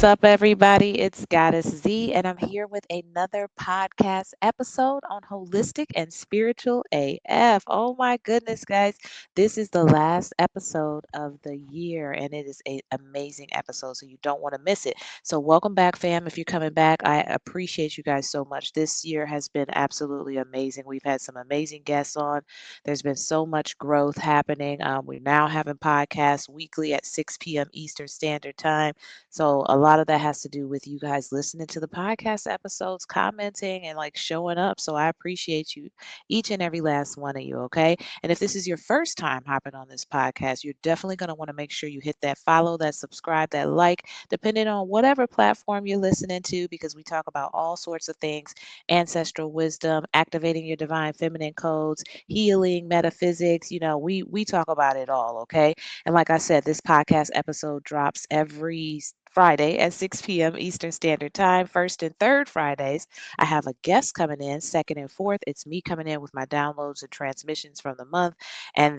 What's up, everybody? It's Goddess Z, and I'm here with another podcast episode on holistic and spiritual AF. Oh my goodness, guys. This is the last episode of the year, and it is an amazing episode, so you don't want to miss it. So, welcome back, fam. If you're coming back, I appreciate you guys so much. This year has been absolutely amazing. We've had some amazing guests on. There's been so much growth happening. We're now having podcasts weekly at 6 p.m. Eastern Standard Time. So a lot of that has to do with you guys listening to the podcast episodes, commenting, and like showing up. So I appreciate you, each and every last one of you. Okay. And if this is your first time hopping on this podcast, you're definitely going to want to make sure you hit that follow, that subscribe, that like, depending on whatever platform you're listening to, because we talk about all sorts of things: ancestral wisdom, activating your divine feminine codes, healing, metaphysics. We talk about it all. Okay. And like I said, this podcast episode drops every Friday at 6 p.m. Eastern Standard Time. First and third Fridays, I have a guest coming in. Second and fourth, it's me coming in with my downloads and transmissions from the month. And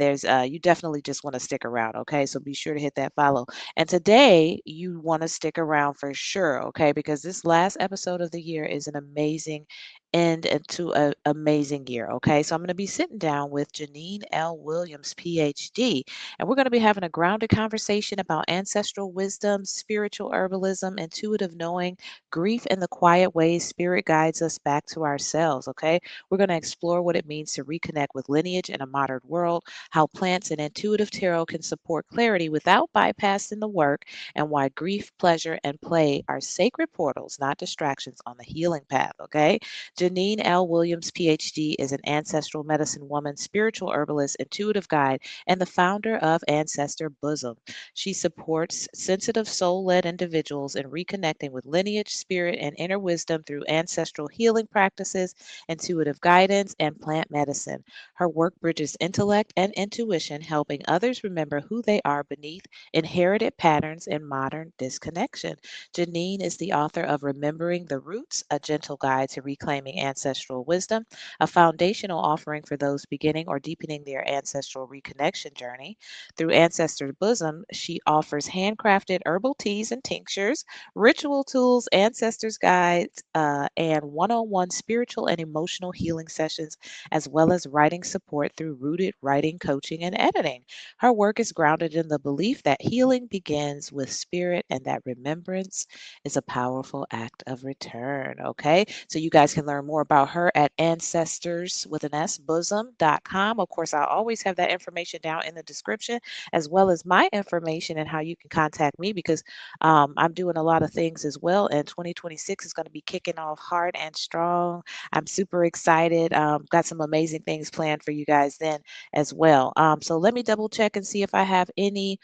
you definitely just want to stick around, okay? So be sure to hit that follow. And today, you want to stick around for sure, okay? Because this last episode of the year is an amazing end to an amazing year, okay? So I'm going to be sitting down with Jeanine L. Williams, PhD, and we're going to be having a grounded conversation about ancestral wisdom, spiritual herbalism, intuitive knowing, grief, and the quiet ways spirit guides us back to ourselves. Okay. We're going to explore what it means to reconnect with lineage in a modern world, how plants and intuitive tarot can support clarity without bypassing the work, and why grief, pleasure, and play are sacred portals, not distractions on the healing path. Okay. Jeanine L. Williams, PhD, is an ancestral medicine woman, spiritual herbalist, intuitive guide, and the founder of Ancestor Bosom. She supports sensitive soul led individuals in reconnecting with lineage, spirit, and inner wisdom through ancestral healing practices, intuitive guidance, and plant medicine. Her work bridges intellect and intuition, helping others remember who they are beneath inherited patterns and modern disconnection. Jeanine is the author of Remembering the Roots, a gentle guide to reclaiming ancestral wisdom, a foundational offering for those beginning or deepening their ancestral reconnection journey. Through Ancestor Bosom, she offers handcrafted herbal teas and tinctures, ritual tools, ancestors' guides, and one on one spiritual and emotional healing sessions, as well as writing support through rooted writing, coaching, and editing. Her work is grounded in the belief that healing begins with spirit and that remembrance is a powerful act of return. Okay, so you guys can learn more about her at ancestors with an S bosom.com. Of course, I always have that information down in the description, as well as my information and how you can contact me, because I'm doing a lot of things as well. And 2026 is going to be kicking off hard and strong. I'm super excited. Got some amazing things planned for you guys then as well. So let me double check and see if I have any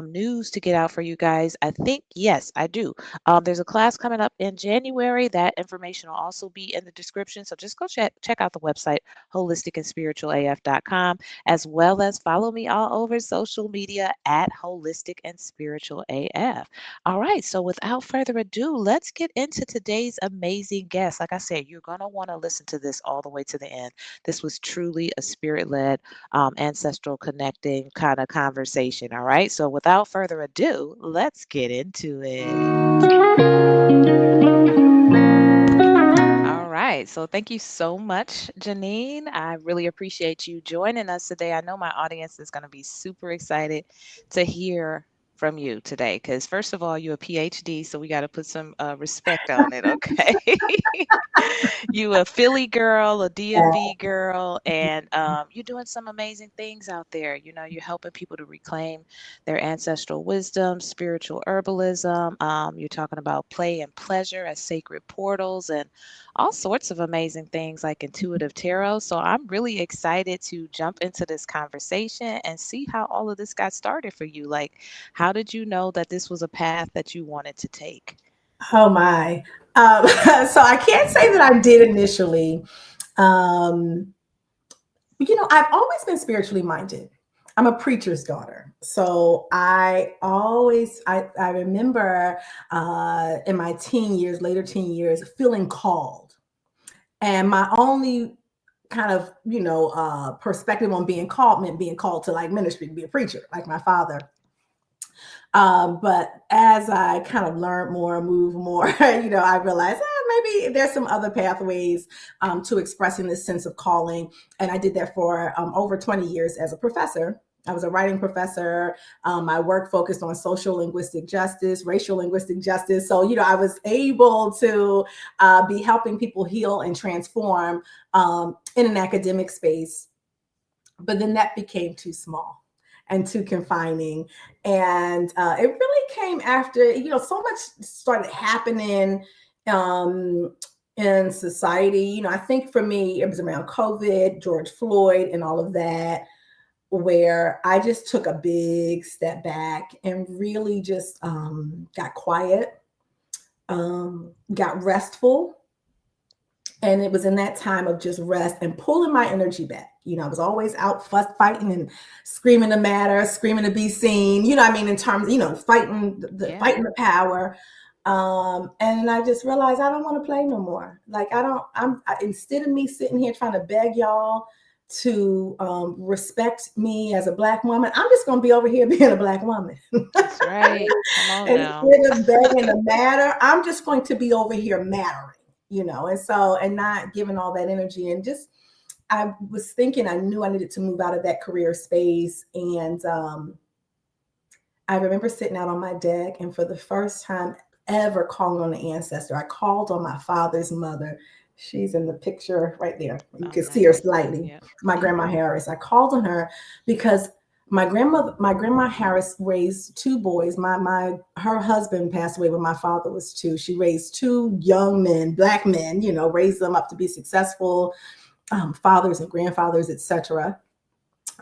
news to get out for you guys. I think, yes, I do. There's a class coming up in January. That information will also be in the description. So just go check out the website, holisticandspiritualaf.com, as well as follow me all over social media at Holistic and Spiritual AF. All right, so without further ado, let's get into today's amazing guest. Like I said, you're going to want to listen to this all the way to the end. This was truly a spirit led, ancestral connecting kind of conversation. All right, so without further ado, let's get into it. All right. So thank you so much, Jeanine. I really appreciate you joining us today. I know my audience is going to be super excited to hear from you today because, first of all, you're a PhD, so we got to put some respect on it, okay? You a Philly girl, a DMV girl, and you're doing some amazing things out there. You're helping people to reclaim their ancestral wisdom, spiritual herbalism. You're talking about play and pleasure as sacred portals, and all sorts of amazing things like intuitive tarot. So I'm really excited to jump into this conversation and see how all of this got started for you. Like, how did you know that this was a path that you wanted to take? Oh my. So I can't say that I did initially. Um, I've always been spiritually minded. I'm a preacher's daughter. So I remember in my teen years, later teen years, feeling called. And my only kind of, perspective on being called meant being called to like ministry, to be a preacher, like my father. But as I kind of learned more, move more, I realized maybe there's some other pathways to expressing this sense of calling. And I did that for over 20 years as a professor. I was a writing professor. My work focused on social linguistic justice, racial linguistic justice. So, I was able to be helping people heal and transform in an academic space. But then that became too small and too confining. And it really came after, so much started happening um, in society. I think for me, it was around COVID, George Floyd, and all of that, where I just took a big step back and really just got quiet, got restful. And it was in that time of just rest and pulling my energy back. I was always out fighting and screaming to matter, screaming to be seen. I mean, in terms, fighting Yeah. fighting the power. And I just realized I don't want to play no more. Like I don't. Instead of me sitting here trying to beg y'all to respect me as a black woman, I'm just going to be over here being a black woman. That's right. Come on now. Instead of begging to matter, I'm just going to be over here mattering, and not giving all that energy. And just, I was thinking, I knew I needed to move out of that career space. And I remember sitting out on my deck and for the first time ever calling on the ancestor, I called on my father's mother. She's in the picture right there. You Oh, can see her nice. slightly. Yep. My grandma Harris. I called on her because my grandma Harris raised two boys. Her husband passed away when my father was two. She raised two young men, black men, raised them up to be successful fathers and grandfathers, etc.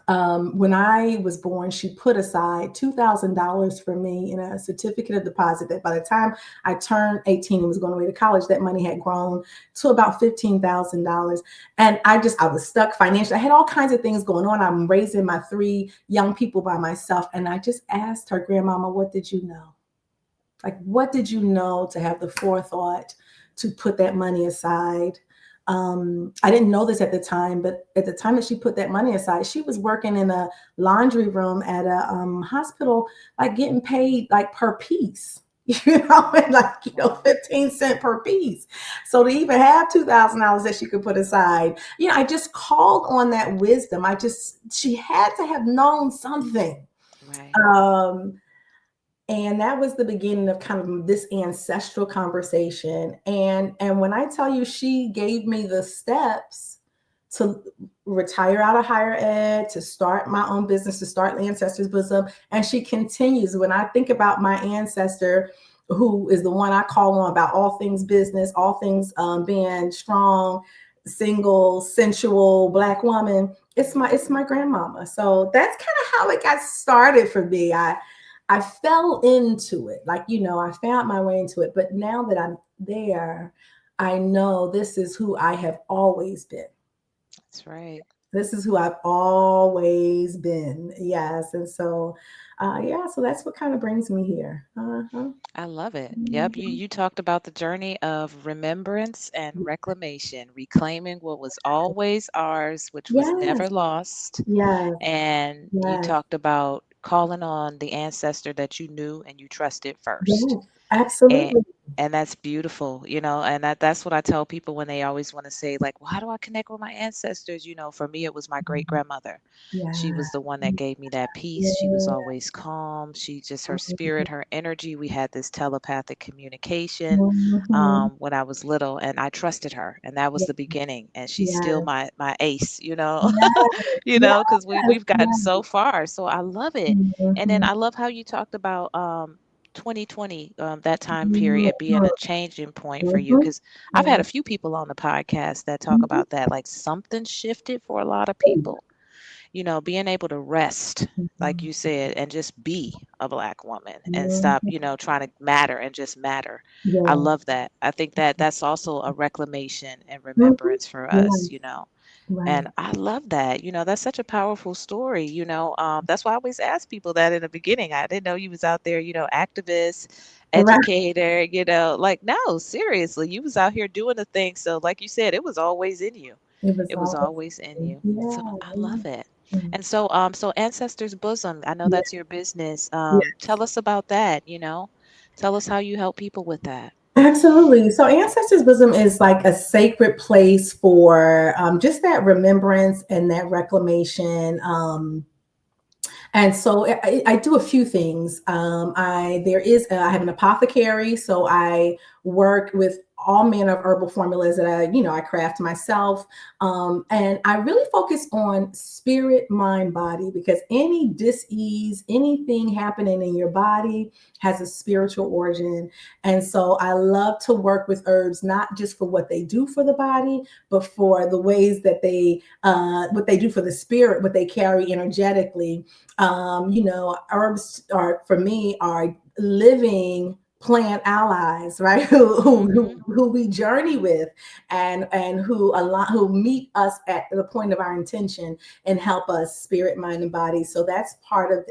When I was born, she put aside $2,000 for me in a certificate of deposit that by the time I turned 18 and was going away to college, that money had grown to about $15,000. And I was stuck financially. I had all kinds of things going on. I'm raising my three young people by myself. And I just asked her, Grandmama, what did you know? Like, what did you know to have the forethought to put that money aside? I didn't know this at the time, but at the time that she put that money aside, she was working in a laundry room at a hospital, like getting paid like per piece. And like Wow. 15 cents per piece. So to even have $2,000 that she could put aside, I just called on that wisdom. She had to have known something. Right. Um, and that was the beginning of kind of this ancestral conversation. And when I tell you, she gave me the steps to retire out of higher ed, to start my own business, to start Ancestors Bosom. And she continues. When I think about my ancestor, who is the one I call on about all things business, all things being strong, single, sensual black woman, it's my grandmama. So that's kind of how it got started for me. I fell into it. Like, I found my way into it. But now that I'm there, I know this is who I have always been. That's right. This is who I've always been. Yes. And so, yeah, so that's what kind of brings me here. Uh-huh. I love it. Yep, you Mhm. you talked about the journey of remembrance and reclamation, reclaiming what was always ours, which was never Yes. lost. Yes. And you Yes. talked about calling on the ancestor that you knew and you trusted first. Yes. And Absolutely. and that's beautiful, and that's what I tell people when they always want to say, like, well, how do I connect with my ancestors? For me, it was my great grandmother. She Yeah. was the one that gave me that peace. She was Yeah. always calm. She just, her spirit, her energy. We had this telepathic communication Mhm. when I was little, and I trusted her, and that was Yeah. the beginning. And she's still Yeah. my ace, Yes. because Yes. we've gotten so far. So I love it. And then Mhm. I love how you talked about 2020, that time Mhm. period being a changing point for you. Mhm. Because I've had a Mhm. few people on the podcast that talk Mhm. about that, like something shifted for a lot of people, being able to rest, like Mhm. you said, and just be a black woman and stop, Mhm. trying to matter and just matter. I Yeah. love that. I think that that's also a reclamation and Mhm. remembrance for us, Yes. and Right. I love that. That's such a powerful story. That's why I always ask people that in the beginning. I didn't know you was out there, activist, Right. educator, like, no, seriously, you was out here doing the thing. So like you said, it was always in you. It was It was always always in me. you. So Yeah. I Yeah. love it. Mm. And so, so Ancestors Bosom, I know Yeah. that's your business. Yeah. Tell us about that, you know. Tell us how you help people with that. Absolutely. So Ancestors Wisdom is like a sacred place for just that remembrance and that reclamation. And so I do a few things. I have an apothecary, so I work with all manner of herbal formulas that I craft myself, and I really focus on spirit, mind, body, because any dis-ease, anything happening in your body has a spiritual origin. And so I love to work with herbs, not just for what they do for the body, but for the ways that what they do for the spirit, what they carry energetically. Herbs are for me are living plant allies, right? Hmm. Who we journey with, and who meet us at the point of our intention and help us spirit, mind, and body. So that's part of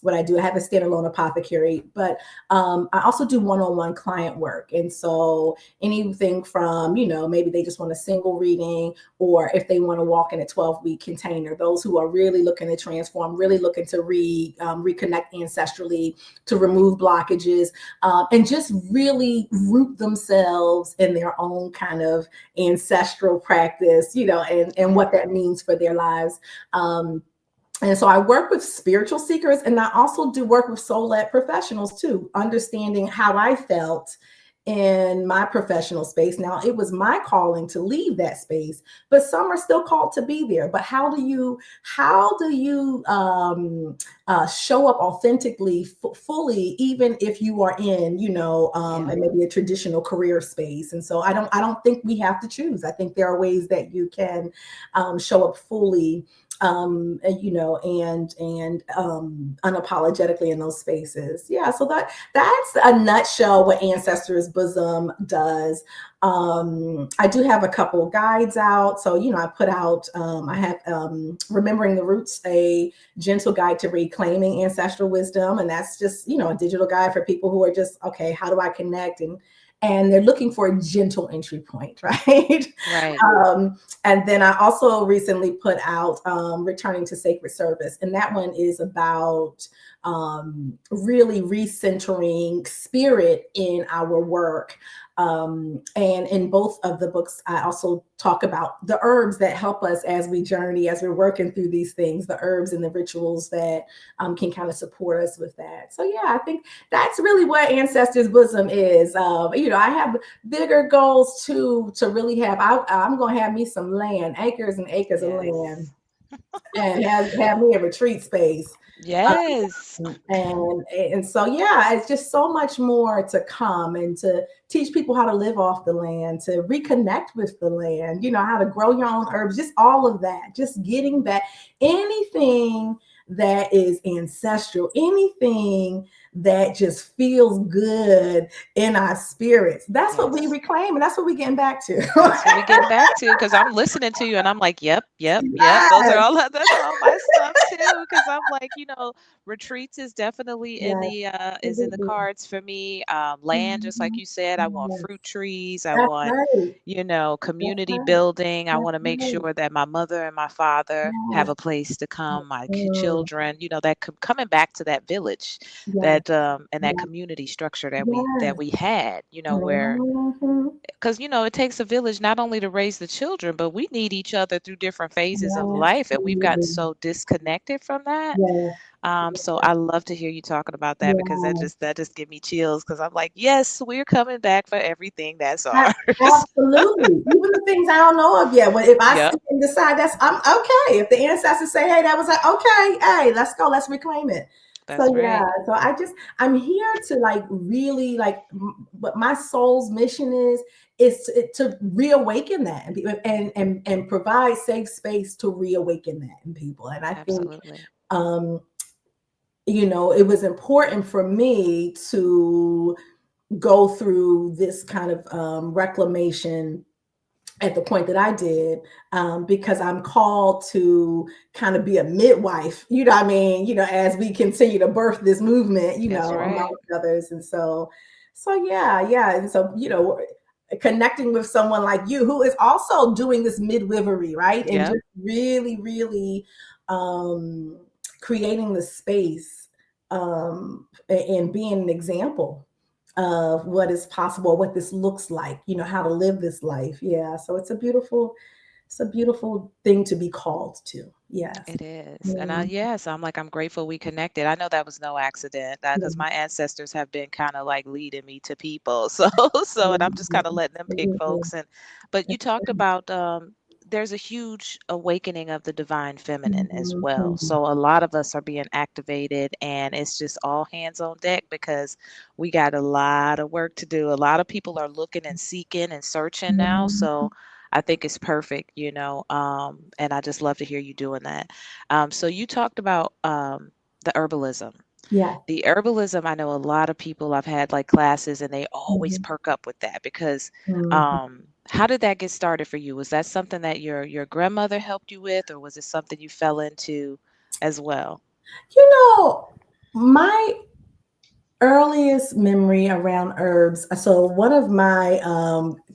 what I do. I have a standalone apothecary, but I also do one-on-one client work, and so anything from maybe they just want a single reading, or if they want to walk in a 12-week container, those who are really looking to transform, really looking to reconnect ancestrally, to remove blockages, and just really root themselves in their own kind of ancestral practice, and Yeah. what that means for their lives. And so I work with spiritual seekers, and I also do work with soul led professionals too, understanding how I felt in my professional space. Now, it was my calling to leave that space, but some are still called to be there. But how do you show up authentically, fully, even if you are in, Yeah. maybe a traditional career space? And so I don't think we have to choose. I think there are ways that you can show up fully, and unapologetically in those spaces. Yeah, so that's a nutshell what Ancestors Bosom does. I do have a couple guides out. So, I put out, I have Remembering the Roots, a gentle guide to reclaiming ancestral wisdom. And that's just, a digital guide for people who are just, okay, how do I connect? And they're looking for a gentle entry point, right? Right. And then I also recently put out Returning to Sacred Service. And that one is about really recentering spirit in our work. And in both of the books, I also talk about the herbs that help us as we journey, as we're working through these things, the herbs and the rituals that can kind of support us with that. So, yeah, I think that's really what Ancestors Bosom is. I have bigger goals to really have. I'm going to have me some land, acres and acres of land, Yes. and have me a retreat space. Yes. And so, yeah, it's just so much more to come, and to teach people how to live off the land, to reconnect with the land, how to grow your own herbs, just all of that, just getting back anything that is ancestral, anything that just feels good in our spirits. That's what we Yes. reclaim, and that's what we're getting back to. That's what we getting back to, because I'm listening to you and I'm like, yep, yep, yep. Those are Yes, all that's all my stuff too. Because I'm like, retreats is definitely in yes, the absolutely. cards for me. Land, just like Mhm. you said, I want Yes, fruit trees. I that's want, right. That's community right. building. I That's want to make right. sure that my mother and my father have Yes. a place to come, my Mm. children, that coming back to that village, Yes. that and that Yes. community structure that Yes. we had, where Mhm. because it takes a village not only to raise the children, but we need each other through different phases of Yes. life, and we've gotten Absolutely. so disconnected from that. Yes. So I love to hear you talking about that, because Yeah. that just give me chills, because I'm like, yes, we're coming back for everything that's A- ours. Absolutely. Even the things I don't know of yet. But if I Yep, see and decide I'm okay. If the ancestors say, hey, that was like, okay, hey, let's go, let's reclaim it. So that's yeah, right. so I'm here to like really like what my soul's mission is to reawaken that, and provide safe space to reawaken that in people. And I think Absolutely. um, it was important for me to go through this kind of reclamation at the point that I did, because I'm called to kind of be a midwife, what I mean, as we continue to birth this movement, That's right. amongst others. And so yeah, yeah. And so, connecting with someone like you who is also doing this midwifery, right? And Yep, just really, really um, creating the space and being an example of what is possible, what this looks like, how to live this life. Yeah. So it's a beautiful thing to be called to. Yes. it is. And Yeah. yes, I'm like, I'm grateful we connected. I know that was no accident because Yeah. my ancestors have been kind of like leading me to people. So, and I'm just kind of letting them pick folks. But you talked about, there's a huge awakening of the divine feminine as well. Mhm. So a lot of us are being activated, and it's just all hands on deck because we got a lot of work to do. A lot of people are looking and seeking and searching now. Mhm. So I think it's perfect, and I just love to hear you doing that. So you talked about the herbalism. Yeah. The herbalism, I know a lot of people I've had like classes and they always Mhm. perk up with that because Mhm. how did that get started for you? Was that something that your grandmother helped you with, or was it something you fell into as well? You my earliest memory around herbs. So one of my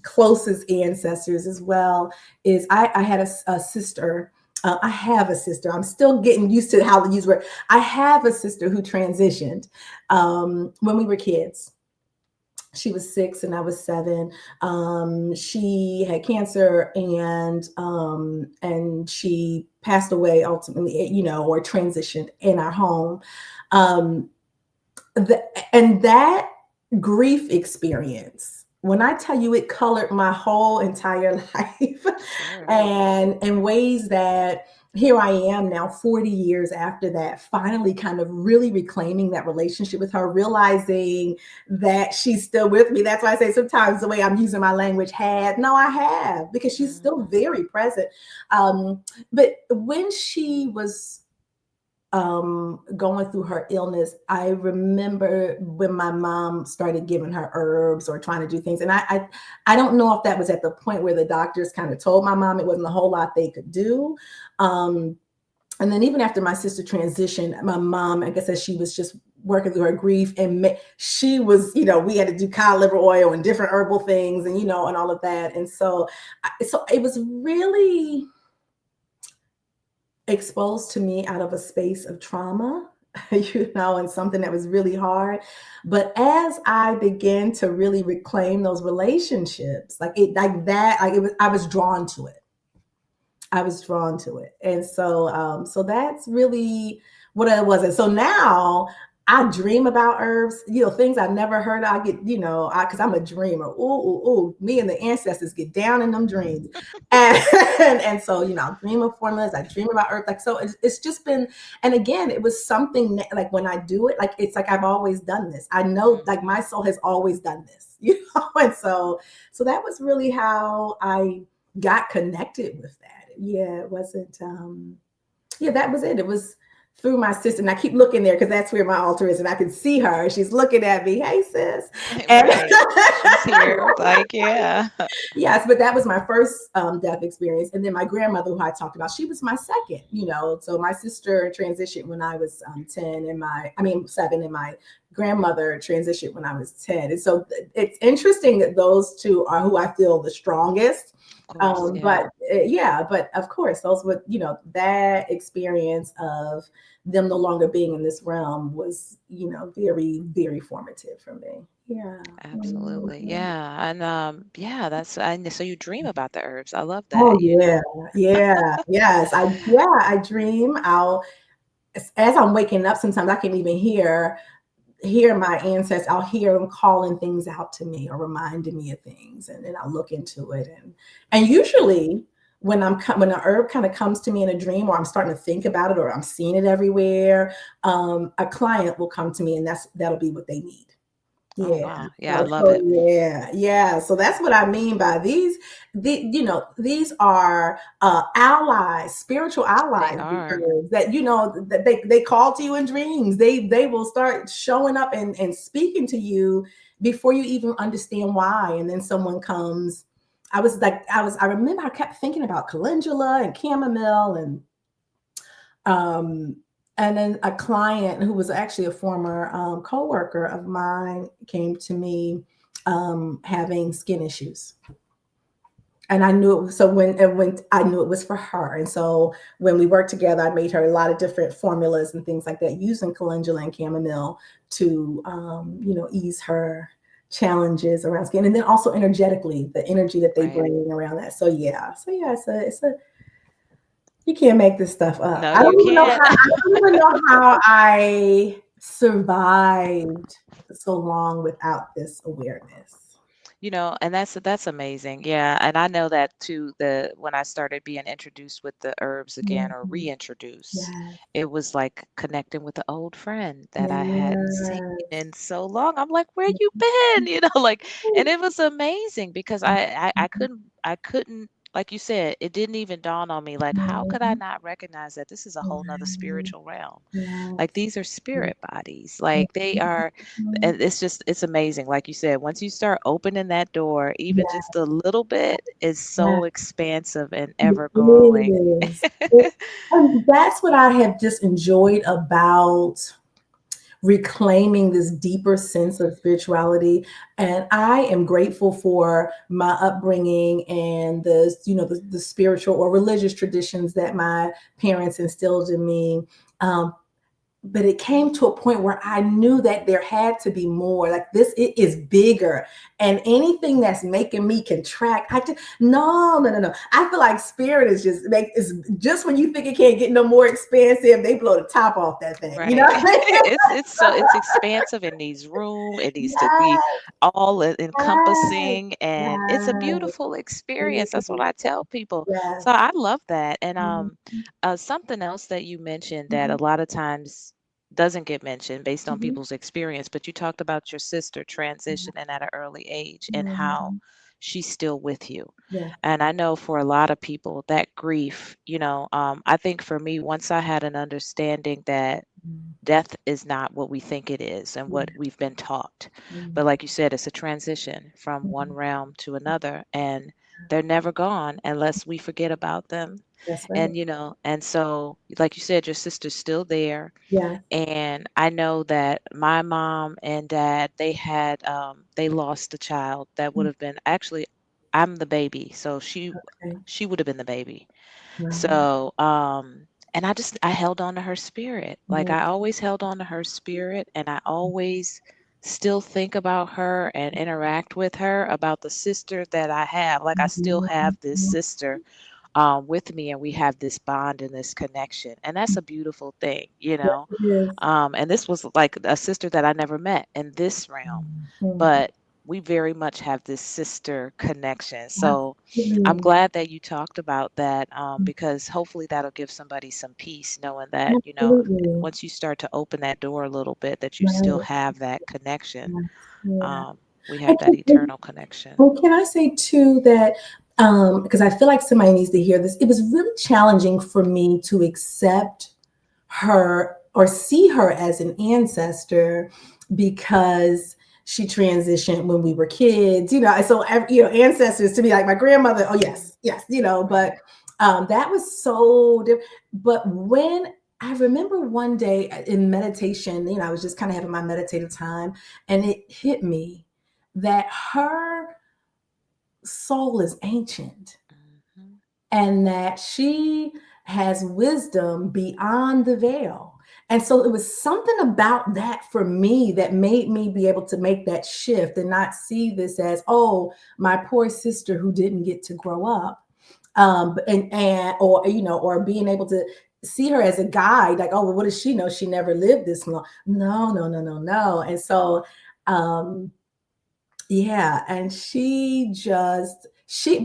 closest ancestors as well is I had a sister. I have a sister. I'm still getting used to how to use word. I have a sister who transitioned when we were kids. She was 6 and I was 7. She had cancer and she passed away ultimately, or transitioned in our home. Um, the, and that grief experience, when I tell you it colored my whole entire life, Sure. and in ways that here I am now 40 years after that, finally kind of really reclaiming that relationship with her, realizing that she's still with me. That's why I say sometimes the way I'm using my language, had, no, I have, because she's still Hmm. very present. But when she was going through her illness, I remember when my mom started giving her herbs or trying to do things. And I don't know if that was at the point where the doctors kind of told my mom it wasn't a whole lot they could do. Um, and then even after my sister transitioned, my mom, like I said, she was just working through her grief, and she was, we had to do cod liver oil and different herbal things, and and all of that. And so it was really exposed to me out of a space of trauma, and something that was really hard. But as I began to really reclaim those relationships, I was drawn to it. I was drawn to it. And so that's really what it was. And so now I dream about herbs, things I've never heard of. I get, because I'm a dreamer. Ooh, ooh, ooh. Me and the ancestors get down in them dreams. And and so, I dream of formulas, I dream about herbs. Like, so it's just been, and again, it was something like when I do it, like it's like I've always done this. I know like my Hmm. soul has always done this, and so that was really how I got connected with that. Yeah, it wasn't. Yeah, that was it. It was through my sister, and I keep looking there because that's where my altar is, and I can see her. She's looking at me. Hey, sis. And Right. She's here. Like, yeah. yes, but that was my first death experience, and then my grandmother, who I talked about, she was my second. So my sister transitioned when I was 10, and I mean 7, and my grandmother transitioned when I was 10. And so it's interesting that those two are who I feel the strongest. Of course. Yeah. But of course, those would, that experience of them no longer being in this realm was, very, very formative for me. Yeah. Absolutely. Mhm. Yeah. And yeah, and so you dream about the herbs. I love Oh that. yeah, yeah, yes. I dream. As I'm waking up, sometimes I can even hear my ancestors. I'll hear them calling things out to me or reminding me of things, and then I'll look into it. And usually when an herb kind of comes to me in a dream, or I'm starting to think about it, or I'm seeing it everywhere, a client will come to me, and that'll be what they need. Oh Yeah. wow. Yeah, I love So it. yeah, yeah. So that's what I mean by these. These are allies, spiritual They allies. The are. herbs that that they call to you in dreams. They will start showing up and speaking to you before you even understand why. And then someone comes. I remember I kept thinking about calendula and chamomile um, and then a client who was actually a former coworker of mine came to me, having skin issues. And I knew it was, so when I knew it was for her. And so when we worked together, I made her a lot of different formulas and things like that using calendula and chamomile to ease her challenges around skin, and then also energetically the energy that they Right. bring around that. So yeah, it's a you can't make this stuff up. No, I you don't even know can't. how I don't even know how I survived so long without this awareness. And that's amazing. Yeah, and I know that too. The When I started being introduced with the herbs again, or Mhm. reintroduced, Yes. it was like connecting with an old friend that I hadn't seen Yes. in so long. I'm like, where you been? Like, and it was amazing because I couldn't, like you said, it didn't even dawn on me, like, how could I Mhm. not recognize that this is a whole nother Right. spiritual realm? Like, Yes. these are Yes. spirit bodies. Like, they are. And it's amazing. Like you said, once you start opening that door, even Yeah. just a little bit is Yeah. so expansive and It ever growing. is. And that's what I have just enjoyed about reclaiming this deeper sense of spirituality. And I am grateful for my upbringing and the spiritual or religious traditions that my parents instilled in me. But it came to a point where I knew that there had to be more. Like, this, it is bigger, and anything that's making me contract, I just no, no, no, no. I feel like spirit is just make is just when you think it can't get no more expansive, they blow the top off that thing. You know Right. what I mean? It's expansive. It needs room. It needs to be all Yes, encompassing, and it's a yes, beautiful yes, experience. That's what I tell people. yes. So I love that. And Mhm, something else that you mentioned that mhm, a lot of times doesn't get mentioned based on mhm, people's experience, but you talked about your sister transitioning at an early age and how mhm. she's still with you. Yeah. And I know for a lot of people that grief, I think for me, once I had an understanding that Mhm, death is not what we think it is and what yeah, we've been taught. mhm, But like you said, it's a transition from one mhm. realm to another, and they're never gone unless we forget about them. That's right. And so, like you said, your sister's still there. Yes. And I know that my mom and dad, they lost a child that would Mm, have been, actually, I'm the baby, so okay. she would have been the baby. Wow. So, and I held on to her spirit. Like, Yeah. I always held on to her spirit, and I always still think about her and interact with her about the sister that I have. Like, I still have this Mhm. sister with me, and we have this bond and this connection. And that's a beautiful thing, you Yes, know. it is. And this was like a sister that I never met in this realm, Mhm. but we very much have this sister connection. So I'm Absolutely. glad that you talked about that, because hopefully that'll give somebody some peace knowing that, Absolutely. once you start to open that door a little bit, that you still Right. have that connection. Yes. Yeah. We have And that eternal connection. can I say too that because I feel like somebody needs to hear this, it was really challenging for me to accept her or see her as an ancestor because she transitioned when we were kids, so ancestors to me, like my grandmother, oh yes, yes, but Right. that was so different. But when I remember one day in meditation, I was just kind of having my meditative time, and it hit me that her soul is ancient Hmm. and that she has wisdom beyond the veil. And so it was something about that for me that made me be able to make that shift and not see this as, oh, my poor sister who didn't get to grow up. And or or being able to see her as a guide, like, oh, well, what does she know? She never lived this long. No, no, no, no, no. And so um yeah, and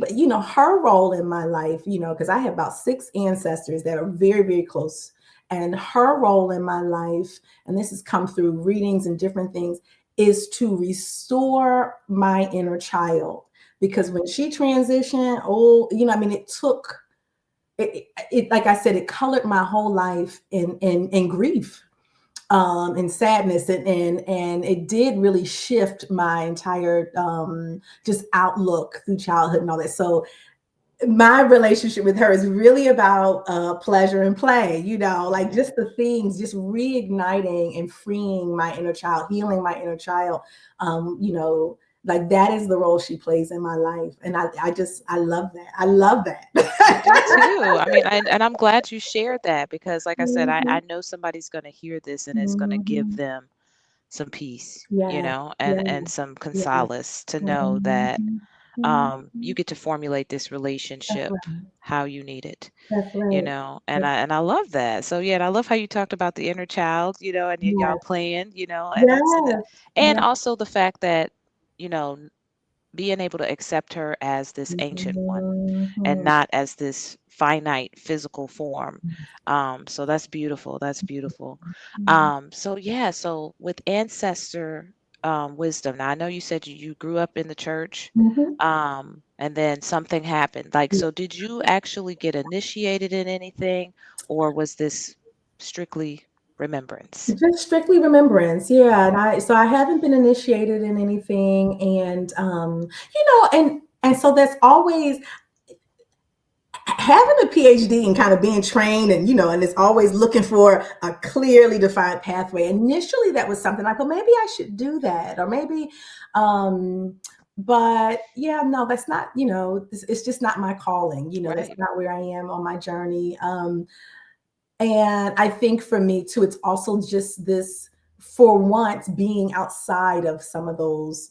but her role in my life, because I have about six ancestors that are very, very close. And her role in my life, and this has come through readings and different things, is to restore my inner child. Because when she transitioned, oh, I mean, it took it like I said, it colored my whole life in grief, and sadness, and it did really shift my entire just outlook through childhood and all that. So my relationship with her is really about pleasure and play, like Hmm. just the things, just reigniting and freeing my inner child, healing my inner child, um, you know Like that is the role she plays in my life. And I just, I love that. I love I do that. too. I mean, and I'm glad you shared that because, like I said, I Mhm, know somebody's going to hear this and it's going to give mhm. them some peace, Yes, and yes, some yes. solace to know that Mhm, mhm. you get to formulate this That's relationship right. how you need it, That's right. and That's, I love that. So yeah, and I love how you talked about the inner child, and y'all yes, playing, yes, and yes. also the fact that, you know, being able to accept her as this ancient one and Mhm. not as this finite physical form. So that's beautiful. That's beautiful. So yeah, so with ancestor wisdom. Now I know you said you grew up in the church, Mhm. and then something happened. Like, so did you actually get initiated in anything, or was this strictly remembrance? Just strictly remembrance, yeah. And I haven't been initiated in anything, and and so that's always having a PhD and kind of being trained, and and it's always looking for a clearly defined pathway. Initially, that was something like, well, maybe I should do that, or maybe, um, but yeah, no, that's not. It's just not my calling. That's Right. not where I am on my journey. And I think for me too, it's also just this, for once, being outside of some of those,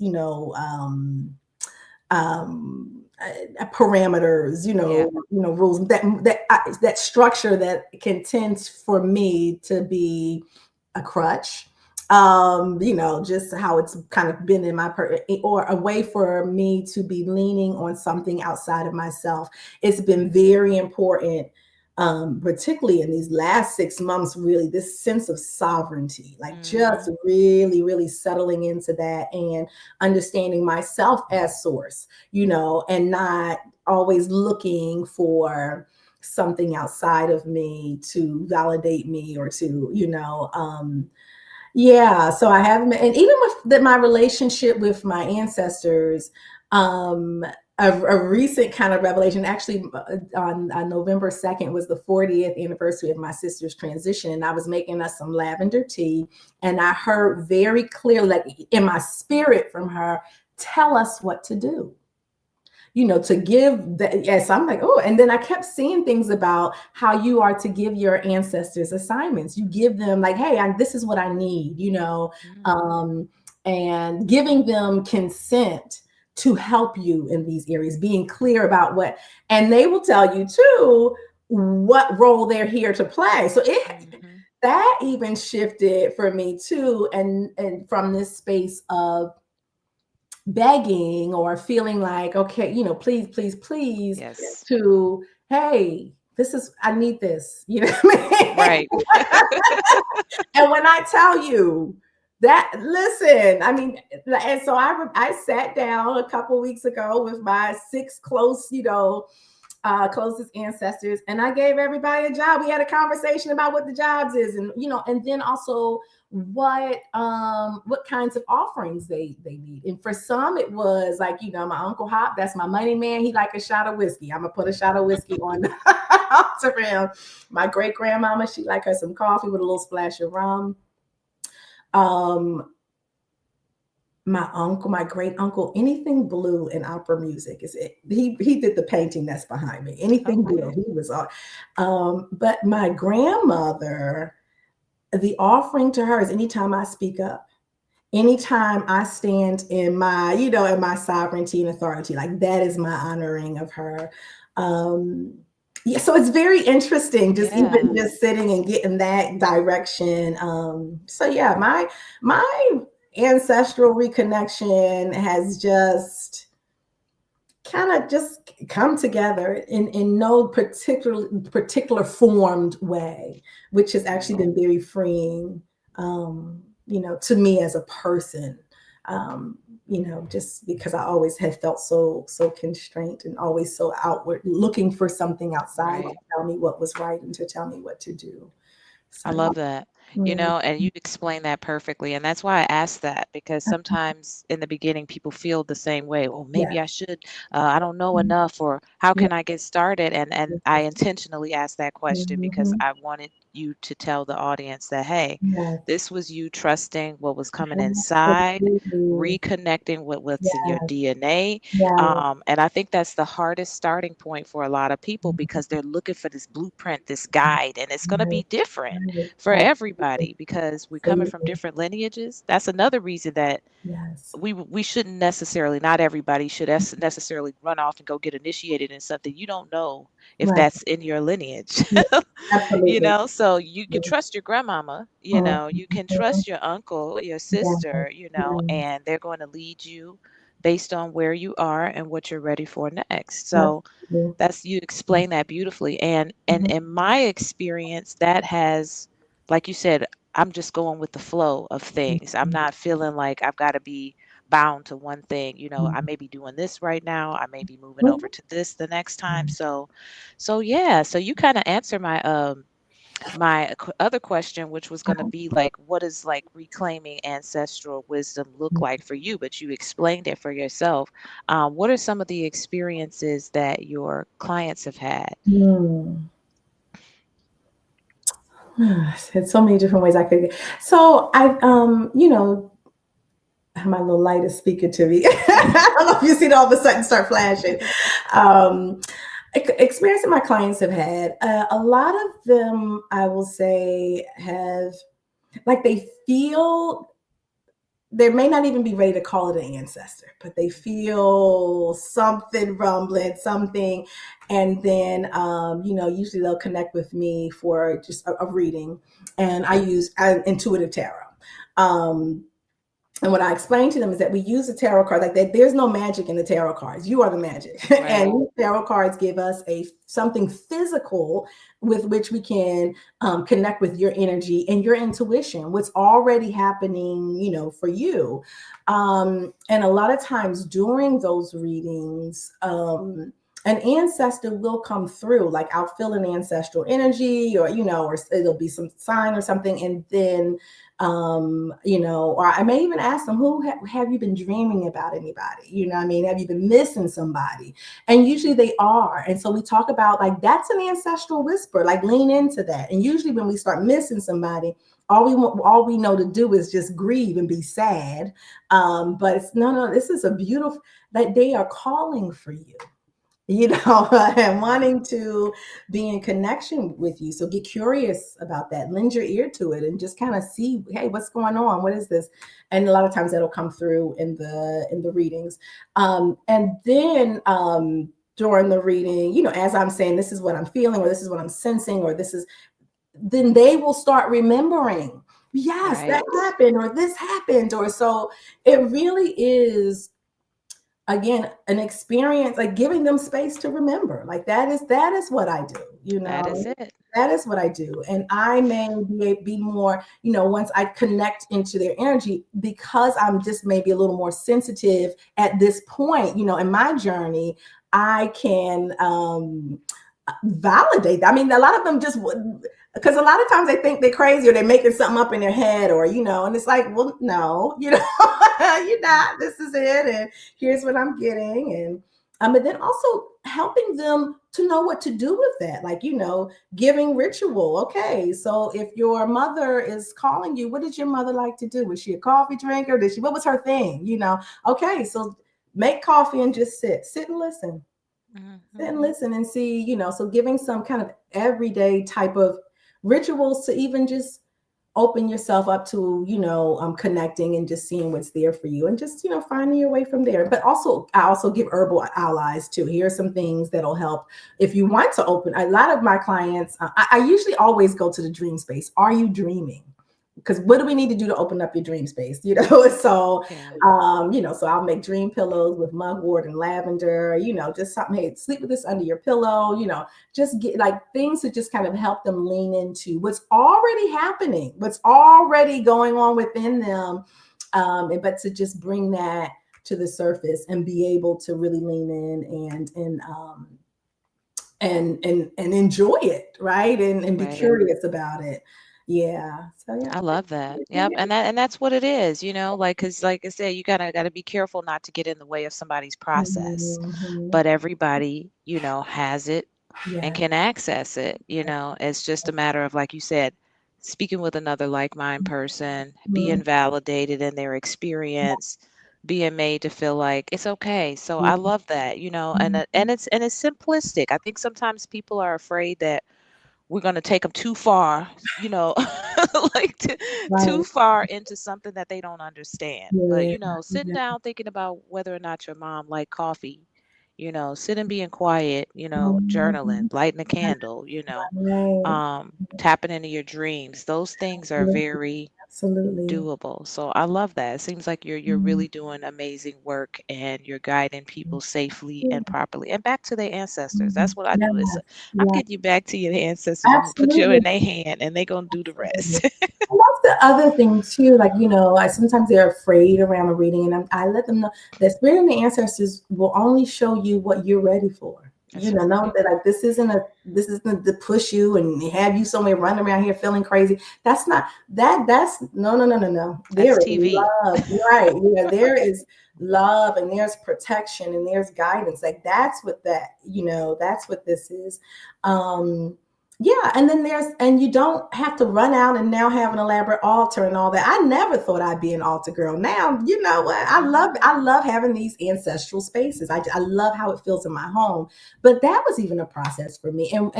parameters, Yeah. rules, that structure that can tend for me to be a crutch. Just how it's kind of been in or a way for me to be leaning on something outside of myself. It's been very important, particularly in these last 6 months, really, this sense of sovereignty, like just Hmm. really, really settling into that and understanding myself as source, and not always looking for something outside of me to validate me or to, yeah. So I haven't, and even with my relationship with my ancestors, um, a recent kind of revelation, actually, on November 2nd was the 40th anniversary of my sister's transition. And I was making us some lavender tea, and I heard very clearly, like in my spirit from her, tell us what to do, to give that. Yes, I'm like, oh, and then I kept seeing things about how you are to give your ancestors assignments. You give them like, hey, this is what I need, Hmm. um, and giving them consent to help you in these areas, being clear about what, and they will tell you too what role they're here to play. So Hmm. that even shifted for me too, and from this space of begging or feeling like, okay, please, please, please, Yes. to, hey, this is, I need this, what I Right. mean? And when I tell you that, listen, I mean, and so I sat down a couple weeks ago with my six close, closest ancestors, and I gave everybody a job. We had a conversation about what the jobs is, and and then also what kinds of offerings they need. And for some, it was like, my Uncle Hop, that's my money man. He like a shot of whiskey. I'm gonna put a shot of whiskey on the altar for him. My great grandmama, she like her some coffee with a little splash of rum. Um, my uncle, my great uncle, anything blue in opera music is it. He did the painting that's behind me. Anything blue, Okay. he was on. But my grandmother, the offering to her is anytime I speak up, anytime I stand in my, in my sovereignty and authority, like that is my honoring of her. Um, yeah, so it's very interesting, just even Yeah. just sitting and getting that direction. So yeah, my ancestral reconnection has just kind of just come together in no particular formed way, which has actually Hmm. been very freeing, to me as a person. Just because I always have felt so constrained and always so outward, looking for something outside to Right. tell me what was right and to tell me what to do. So I love that. Mm. and you explain that perfectly. And that's why I asked that, because sometimes in the beginning people feel the same way. Oh, Yeah. maybe I should, I don't know enough, or how Yeah. can I get started? And I Yes. intentionally asked that question because Mhm. I wanted you to tell the audience that, hey, Yes. this was you trusting what was coming inside, Absolutely. reconnecting with what's in your Yes. DNA. Yes. And I think that's the hardest starting point for a lot of people, because they're looking for this blueprint, this guide, and it's going to Right. be different Right. for Absolutely. everybody because we're coming from Absolutely. different lineages. That's another reason that Yes. we shouldn't necessarily, not everybody should necessarily run off and go get initiated in something you don't know if Right. that's in your lineage. Yeah. Absolutely. So you can trust your grandmama, you can Mhm. trust your uncle, your Yes. sister, Yes. and they're going to lead you based on where you are and what you're ready for next. So Absolutely. that's, you explain that beautifully. And Mhm. in my experience, that has, like you said, I'm just going with the flow of things. I'm Mhm. not feeling like I've got to be bound to one thing. I Mhm. may be doing this right now. I may be moving over Mhm. to this the next time. So yeah, so you kind of answer my other question, which was going to be like, what does like reclaiming ancestral wisdom look like for you? But you explained it for yourself. What are some of the experiences that your clients have had? Mm. It's so many different ways I could. So I, my little light is speaking to me. I don't know if you see it all of a sudden start flashing. Um, Experience that my clients have had, a lot of them, I will say, have like they feel they may not even be ready to call it an ancestor, but they feel something rumbling, something, and then usually they'll connect with me for just a reading, and I use intuitive tarot. Um, and what I explain to them is that we use the tarot card like that. There's no magic in the tarot cards. You are the magic, and Right. these tarot cards give us a something physical with which we can connect with your energy and your intuition. What's already happening, for you, and a lot of times during those readings. An ancestor will come through, like I'll feel an ancestral energy, or it'll be some sign or something, and then or I may even ask them, who have you been dreaming about anybody? You know what I mean? Have you been missing somebody? And usually they are. And so we talk about like, that's an ancestral whisper, like lean into that. And usually when we start missing somebody, all we know to do is just grieve and be sad. But it's no, this is a beautiful, that they are calling for you, and Mm. wanting to be in connection with you. So get curious about that. Lend your ear to it and just kind of see, hey, what's going on? What is this? And a lot of times that'll come through in the readings. And then during the reading, as I'm saying, this is what I'm feeling, or this is what I'm sensing, or this is, then they will start remembering. Yes, that Right. happened, or this happened, or so. It really is, again, an experience, like giving them space to remember. Like that is what I do, That is it. that is what I do. And I may be more, once I connect into their energy, because I'm just maybe a little more sensitive at this point, in my journey, I can validate. I mean, a lot of them just wouldn't, because a lot of times they think they're crazy, or they're making something up in their head, or and it's like, well, no, you're not. This is it, and here's what I'm getting, and but then also helping them to know what to do with that, like giving ritual. Okay, so if your mother is calling you, what did your mother like to do? Was she a coffee drinker? What was her thing? Okay, so make coffee and just sit and listen, sit and Hmm. listen and see, so giving some kind of everyday type of rituals to even just open yourself up to, connecting and just seeing what's there for you, and just, finding your way from there. But also, I also give herbal allies too. Here are some things that'll help if you want to open. A lot of my clients, I usually always go to the dream space. Are you dreaming? Because what do we need to do to open up your dream space? So Yeah. so I'll make dream pillows with mugwort and lavender, just something. Hey, sleep with this under your pillow, just get like things to just kind of help them lean into what's already happening, what's already going on within them. But to just bring that to the surface and be able to really lean in and enjoy it, right? And be Right. curious about it. Yeah. So yeah. I love that. Yep, and that's what it is, like because like I said, you gotta be careful not to get in the way of somebody's process. Mhm. But everybody, has it and Yeah. can access it. It's just a matter of, like you said, speaking with another like-minded person, Mhm. being validated in their experience, being made to feel like it's okay. So I love that, and it's simplistic. I think sometimes people are afraid that we're going to take them too far, like too Right. far into something that they don't understand. But, Yeah. sitting down thinking about whether or not your mom liked coffee, sitting being quiet, journaling, Mhm. lighting a candle, Right. tapping into your dreams. Those things are Absolutely. very Absolutely. doable. So I love that. It seems like you're Mhm. really doing amazing work and you're guiding people safely Yeah. and properly and back to their ancestors. Mhm. That's what I do. Yes. I'm Yeah. getting you back to your ancestors. I'm gonna put you Absolutely. in their hand and they're gonna do the Absolutely. rest. And that's the other thing too. Like, I sometimes they're afraid around the reading, and I let them know that spirit and the ancestors will only show you what you're ready for. That's Know right. that like this isn't to push you and have you somewhere running around here feeling crazy. That's not that's no, no, no, no, no. That's There is TV. love, right? Yeah, there is love and there's protection and there's guidance. Like that's what this is. Um yeah, and then you don't have to run out and now have an elaborate altar and all that. I never thought I'd be an altar girl. Now, you know what? I love having these ancestral spaces. I love how it feels in my home. But that was even a process for me, and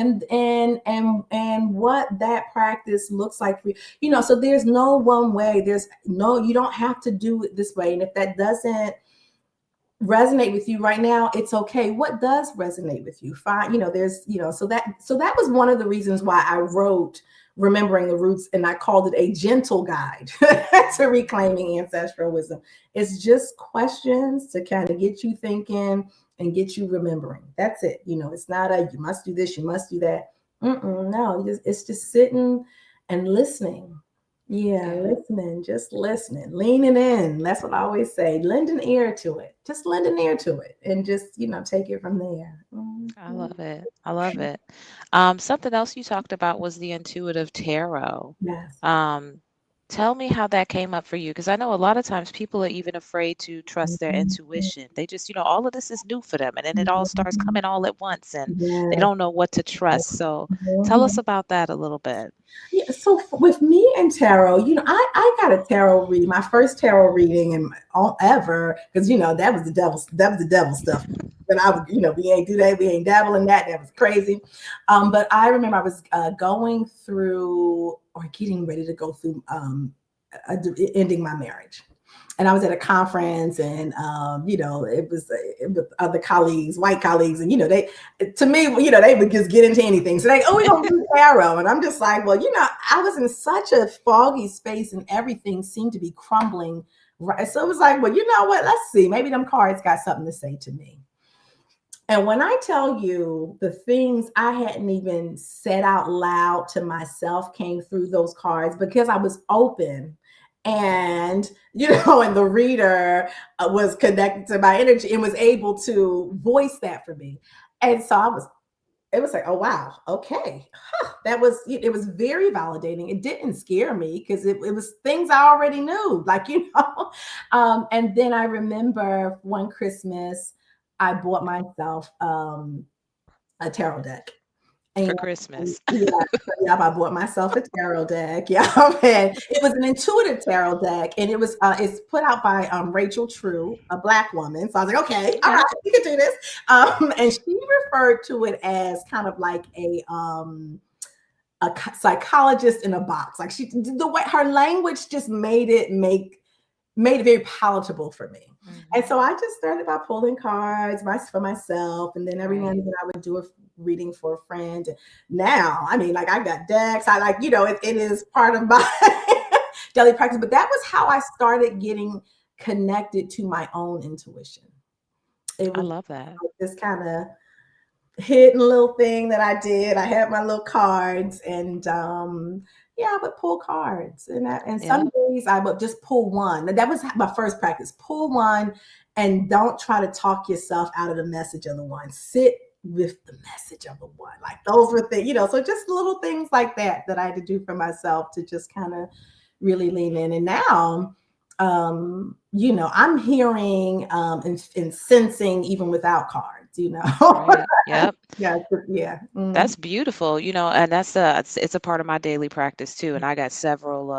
what that practice looks like for you. So there's no one way. You don't have to do it this way. And if that doesn't resonate with you right now, it's okay. What does resonate with you? Fine. There's, so that was one of the reasons why I wrote Remembering the Roots, and I called it a gentle guide to reclaiming ancestral wisdom. It's just questions to kind of get you thinking and get you remembering. That's it. It's not a you must do this, you must do that. No, it's just sitting and listening. Yeah, Yeah, listening, just listening, leaning in. That's what I always say. Lend an ear to it. Just lend an ear to it and just, take it from there. I Mhm. love it. I love it. Something else you talked about was the intuitive tarot. Yes. Um, Tell me how that came up for you, because I know a lot of times people are even afraid to trust their Mhm. intuition. They just, all of this is new for them, and then it all starts Mhm. coming all at once, and they Yes. don't know what to trust. So tell us Mhm. about that a little bit. Yeah, so with me and tarot, I got a tarot reading, my first tarot reading and all ever, because that was the devil stuff. But I was, we ain't do that, we ain't dabble in that. That was crazy. But I remember I was going through or getting ready to go through ending my marriage. And I was at a conference, and it was other colleagues, white colleagues, and they to me, they would just get into anything. So we're gonna do tarot. And I'm just like, well, I was in such a foggy space and everything seemed to be crumbling. Right. So it was like, well, you know what? Let's see. Maybe them cards got something to say to me. And when I tell you the things I hadn't even said out loud to myself came through those cards because I was open, and and the reader was connected to my energy and was able to voice that for me. And so it was like, oh wow, okay. It was very validating. It didn't scare me because it was things I already knew, like and then I remember one Christmas I bought myself a tarot deck. And For Christmas. yeah, so yeah, I bought myself a tarot deck. Yeah, and it was an intuitive tarot deck, and it's put out by Rachel True, a black woman. So I was like, okay, all Okay. right, we can do this. And she referred to it as kind of like a psychologist in a box. Like the way her language just made it very palatable for me. And Hmm. so I just started by pulling cards for myself. And then every now and Right. then I would do a reading for a friend. Now, I mean, like I got decks. I like, it is part of my daily practice. But that was how I started getting connected to my own intuition. It I was love that. this kind of hidden little thing that I did. I had my little cards, and yeah, I would pull cards, and some Yep. days I would just pull one. That was my first practice. Pull one, and don't try to talk yourself out of the message of the one. Sit. with the message of the one. Like those were things, so just little things like that that I had to do for myself to just kind of really lean in. And now, I'm hearing and sensing even without cards, Right. Yep. yeah, yeah. That's beautiful, and it's a part of my daily practice too. And I got several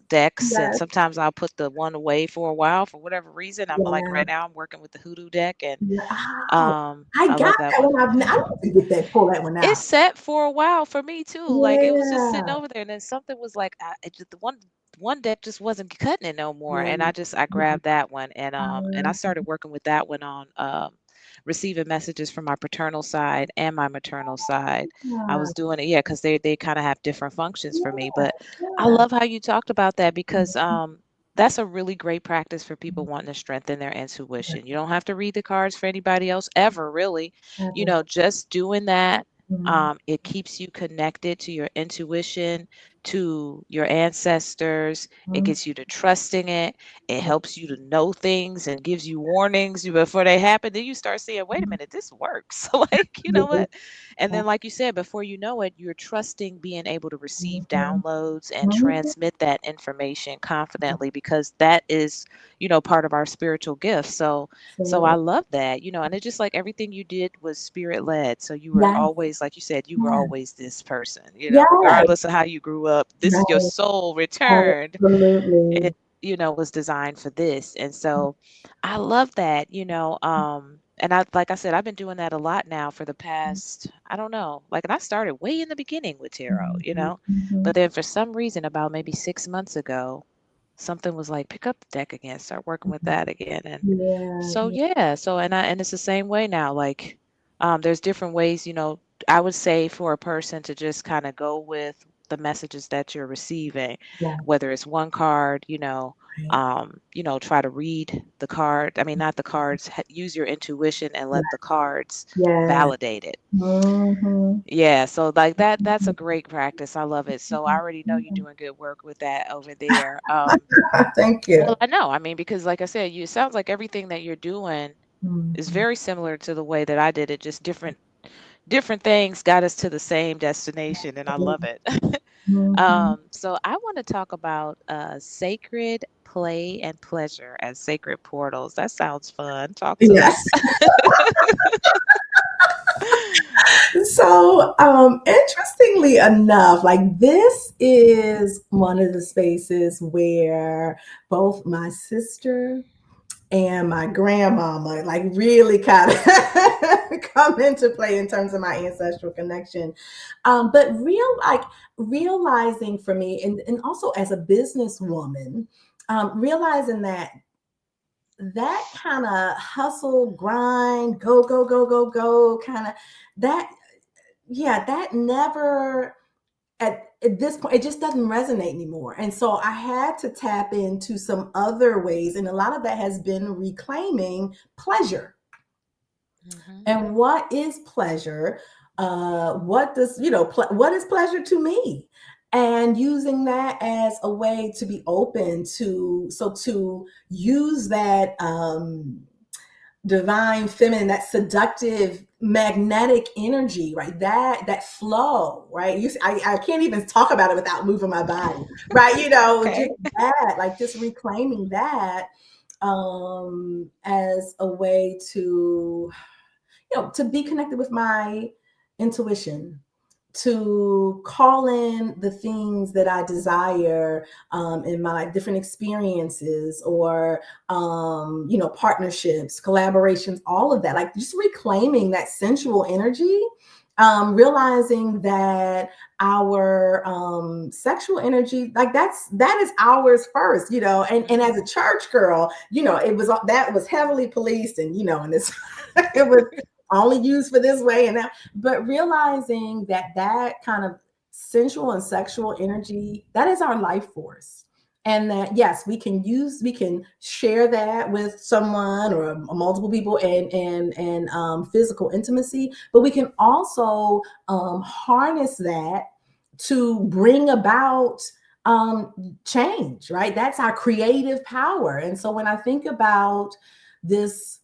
decks, and Yes, sometimes I'll put the one away for a while for whatever reason. I'm like yeah, right now I'm working with the hoodoo deck, and yeah. Oh, I I got love that that one. one. I need to get that, pull that one It's out. set for a while for me too. Like it was just sitting Yeah, over there, and then something was like, the one deck just wasn't cutting it no more, yeah, and I yeah. grabbed that one, and I started working with that one on receiving messages from my paternal side and my maternal side. I Yeah, was doing it, yeah, because they kind of have different functions for me. yeah, But I yeah. love how you talked about that because that's a really great practice for people wanting to strengthen their intuition. You don't have to read the cards for anybody else ever, really. Ever. Just doing that, Mhm. it keeps you connected to your intuition, to your ancestors. It Mhm. gets you to trusting it. It helps you to know things and gives you warnings before they happen. Then you start saying, wait a minute, this works. Like, you know Mhm. what? And then, like you said, before you know it, you're trusting being able to receive Mhm. downloads and Mhm. transmit that information confidently because that is, part of our spiritual gift. So I Absolutely. love that, and it's just like everything you did was spirit led. So you were Yes. always, like you said, you were Yeah. always this person, Yes. regardless of how you grew up. This your Right. soul returned. Absolutely. Was designed for this. And so I love that, and like I said, I've been doing that a lot now for the past, I don't know, like, and I started way in the beginning with tarot, Mhm. Mhm. but then for some reason, about maybe 6 months ago, something was like, pick up the deck again, start working with that again. And Yeah. so, Yeah. yeah, and it's the same way now. Like, there's different ways, I would say for a person to just kind of go with the messages that you're receiving, Yeah. whether it's one card, Right. try to read the card. I mean, not the cards, use your intuition and Yeah. let the cards Yeah. validate it. Mhm. Yeah, so like that's a great practice. I love it. So I already know you're doing good work with that over there. Thank you. Well, I know. I mean, because like I said, it sounds like everything that you're doing is Mhm. very similar to the way that I did it. Just different things got us to the same destination, and I love it. Mhm. So I want to talk about sacred play and pleasure as sacred portals. That sounds fun. Talk to Yes. us. So, interestingly enough, like this is one of the spaces where both my sister and my grandmama like really kind of come into play in terms of my ancestral connection. But realizing for me, and also as a businesswoman, realizing that kind of hustle, grind, go, go, go, go, go kind of that, yeah, that never at this point, it just doesn't resonate anymore. And so I had to tap into some other ways. And a lot of that has been reclaiming pleasure. Hmm. And what is pleasure? What does, what is pleasure to me? And using that as a way to be open to use that divine feminine, that seductive magnetic energy, right? That flow, right? I can't even talk about it without moving my body, right? Just Okay. that, like just reclaiming that as a way to be connected with my intuition, to call in the things that I desire in my different experiences or partnerships, collaborations, all of that. Like just reclaiming that sensual energy, realizing that our sexual energy, like that is ours first, and as a Hmm. church girl, that was heavily policed, and this it was only used for this way and that, but realizing that kind of sensual and sexual energy, that is our life force. And that yes, we can share that with someone or multiple people and physical intimacy, but we can also harness that to bring about change, right? That's our creative power. And so when I think about this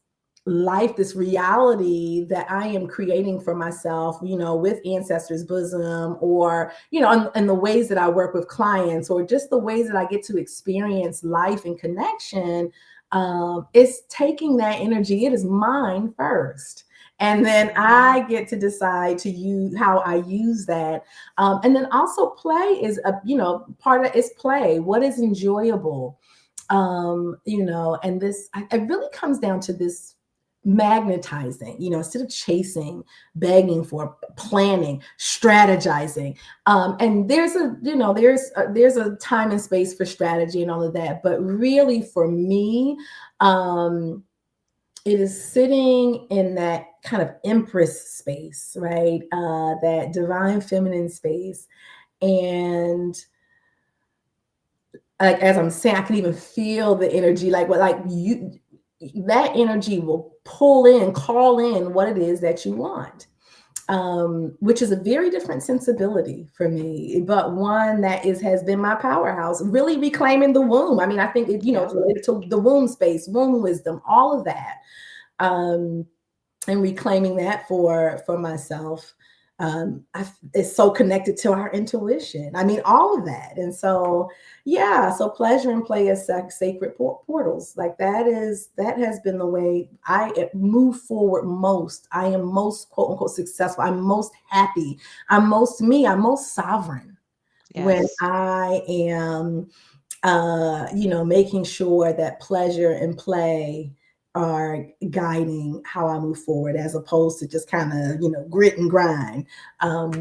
life, this reality that I am creating for myself, with Ancestors Bosom, or, in the ways that I work with clients, or just the ways that I get to experience life and connection. It's taking that energy, it is mine first. And then Mhm. I get to decide to use how I use that. And then also play is part of it's play. What is enjoyable? And this, it really comes down to this magnetizing, instead of chasing, begging for, planning, strategizing. And there's a time and space for strategy and all of that. But really for me, um, it is sitting in that kind of empress space, right? That divine feminine space. And like, as I'm saying, I can even feel the energy, like what, like you, that energy will pull in, call in what it is that you want. Which is a very different sensibility for me, but one that has been my powerhouse, really reclaiming the womb. I mean, I think it's Yeah. related to the womb space, womb wisdom, all of that. Um, and reclaiming that for myself. It's so connected to our intuition. I mean, all of that. And so, yeah, so pleasure and play as sacred portals. Like that has been the way I move forward most. I am most quote unquote successful. I'm most happy. I'm most me. I'm most sovereign when Yes. I am making sure that pleasure and play are guiding how I move forward, as opposed to just kind of, grit and grind,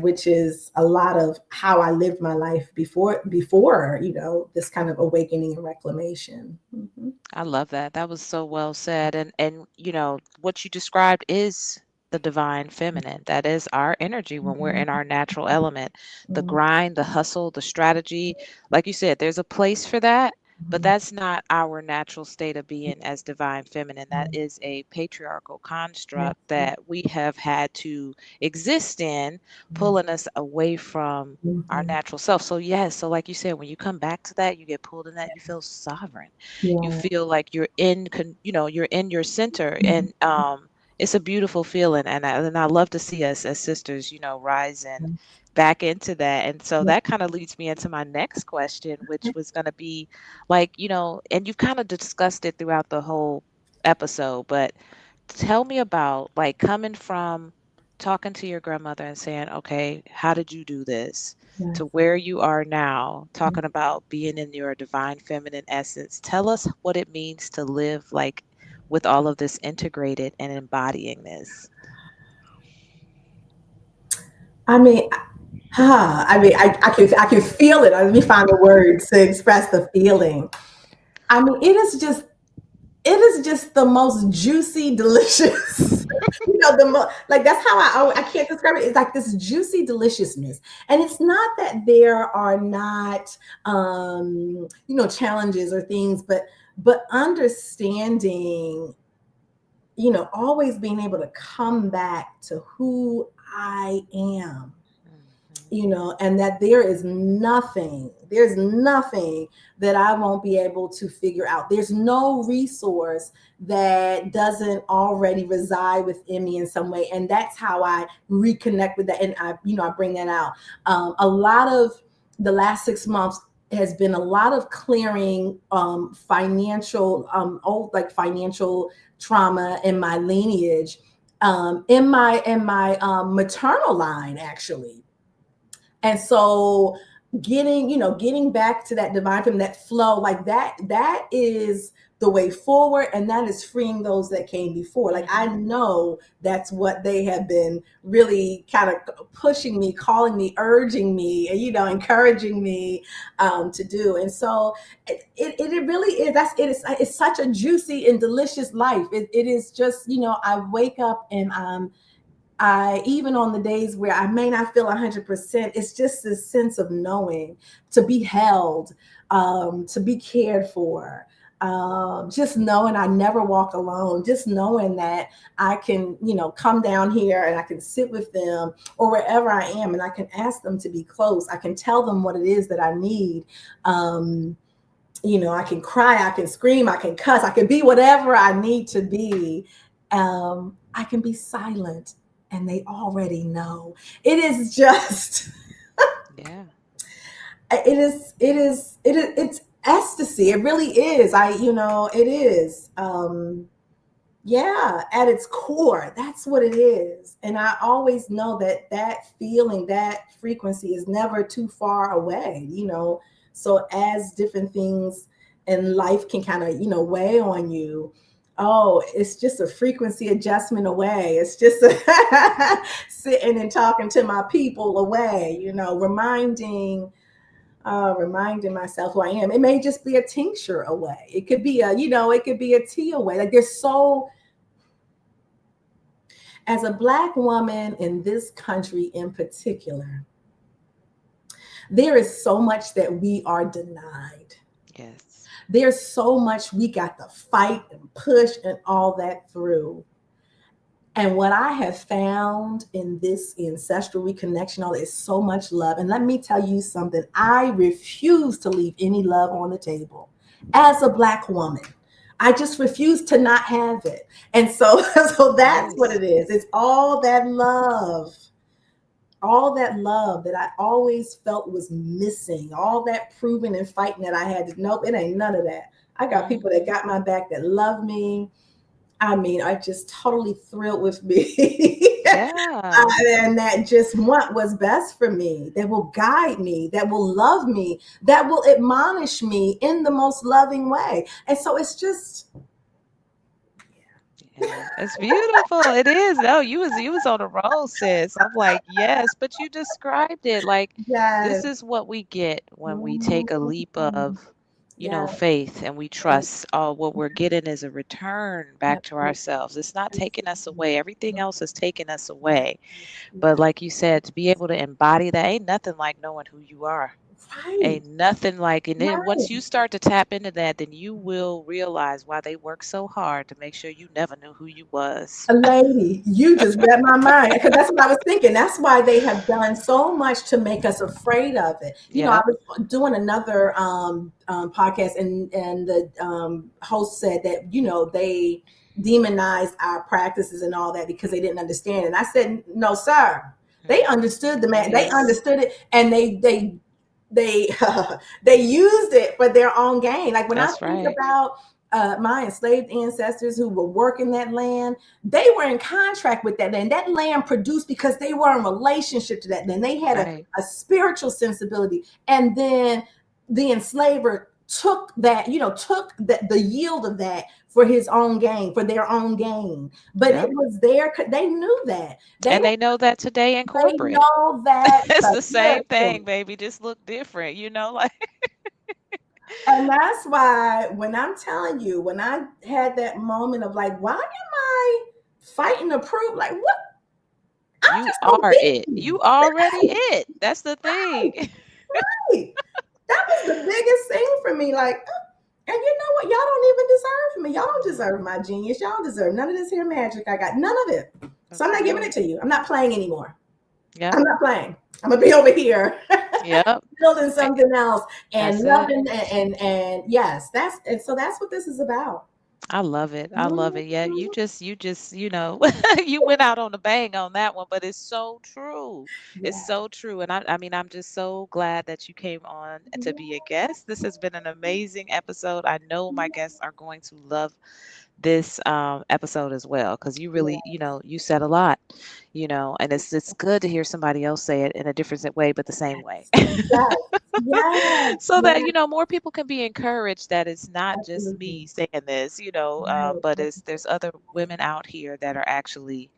which is a lot of how I lived my life before, this kind of awakening and reclamation. Mhm. I love that. That was so well said. And what you described is the divine feminine. That is our energy when we're in our natural element. The Mhm. grind, the hustle, the strategy. Like you said, there's a place for that, but Mhm. that's not our natural state of being as divine feminine. That is a patriarchal construct that we have had to exist in, pulling us away from our Mhm. natural self. So yes, so like you said, when you come back to that, you get pulled in that, you feel sovereign, you Yeah. feel like you're you're in your center, Mhm. and it's a beautiful feeling, and I love to see us as sisters, rising back into that. And so Yeah. that kind of leads me into my next question, which was going to be like, and you've kind of discussed it throughout the whole episode, but tell me about like coming from talking to your grandmother and saying, okay, how did you do this? To Yes. where you are now, talking about being in your divine feminine essence. Tell us what it means to live like with all of this integrated and embodying this. I mean, I can feel it. Let me find the words to express the feeling. I mean, it is just the most juicy, delicious. Like that's how I can't describe it. It's like this juicy deliciousness, and it's not that there are not challenges or things, but understanding, always being able to come back to who I am, Mhm. and that there's nothing that I won't be able to figure out. There's no resource that doesn't already reside within me in some way. And that's how I reconnect with that. And I bring that out. A lot of the last 6 months has been a lot of clearing financial, old, like, financial trauma in my lineage, in my maternal line, actually. And so getting back to that divine feminine, that flow, like that is the way forward, and that is freeing those that came before. Like, I Mhm. know that's what they have been really kind of pushing me, calling me, urging me, and encouraging me to do. And so it really is, it's such a juicy and delicious life. It is just, I wake up, and I, even on the days where I may not feel 100%, it's just this sense of knowing, to be held, to be cared for. Just knowing I never walk alone, just knowing that I can, come down here and I can sit with them, or wherever I am, and I can ask them to be close. I can tell them what it is that I need. I can cry, I can scream, I can cuss, I can be whatever I need to be. I can be silent and they already know. It is just, Yeah. it's ecstasy. It really is. It is. Yeah, at its core, that's what it is. And I always know that that feeling, that frequency is never too far away. So as different things in life can kind of, weigh on you, oh, it's just a frequency adjustment away. It's just sitting and talking to my people away, reminding myself who I am. It may just be a tincture away. It could be a tea away. Like there's so as a Black woman in this country in particular, there is so much that we are denied. Yes. There's so much we got to fight and push and all that through. And what I have found in this ancestral reconnection, all is so much love. And let me tell you something, I refuse to leave any love on the table as a Black woman. I just refuse to not have it. And so, so that's what Yes. it is. It's all that love that I always felt was missing, all that proving and fighting that I had to, nope, it ain't none of that. I got people that Hmm. got my back that love me. I mean, are just totally thrilled with me. Yeah. And that just want what's best for me, that will guide me, that will love me, that will admonish me in the most loving way. And so it's just, Yeah, it's beautiful. It is. No, you was on a roll, sis. I'm like, yes, but you described it like this yes. is what we get when we take a leap Mhm. of, Yes, faith and we yes, trust. Oh, what we're getting is a return back to absolutely. ourselves. It's not taking us Absolutely. away. Everything Yes, else is taking us away. But yes. like you said, to be able to embody that ain't nothing like knowing who you are. Right, Ain't nothing like, and then once right. you start to tap into that, then you will realize why they work so hard to make sure you never knew who you was. A lady, you just read my mind because that's what I was thinking. That's why they have done so much to make us afraid of it. I Yep. was doing another podcast, and the host said that they demonized our practices and all that because they didn't understand. And I said, no, sir. They understood the man. They Yes, understood it, and they they used it for their own gain. Like when I that's think right. about my enslaved ancestors who were working that land, they were in contract with that land. That land produced because they were in relationship to that land. They had Right. a spiritual sensibility. And then the enslaver took the yield of that for his own gain, for their own gain. But it Yep. was they knew that. They And they know that today in they corporate. know that It's the same thing, spiritually. baby, just look different, like And that's why when I'm telling you, when I had that moment of like, why am I fighting to prove? Like, what? I'm you just so are it. busy. You already Right, it. That's the right, thing. right. That was the biggest thing for me. Like, and you know what? Y'all don't even deserve me. Y'all don't deserve No. my genius. Y'all don't deserve none of this here magic I got. None of it. So I'm That's not giving it right. to you. I'm not playing anymore. Yep. I'm not playing. I'm gonna be over here Yep. building Eh, something else and that's it. loving and yes, that's what this is about. I love it. I love it. Yeah, Mhm. you went out on the bang on that one, but it's so true. It's Yeah. so true. And I mean, I'm just so glad that you came on to be a guest. This has been an amazing episode. I know my guests are going to love this episode as well because you Yeah. really, you said a lot, and it's good to hear somebody else say it in a different way, but the same way. Yes. Yes. So that Yes. more people can be encouraged that it's not just Absolutely. me saying this, Right. but there's other women out here that are actually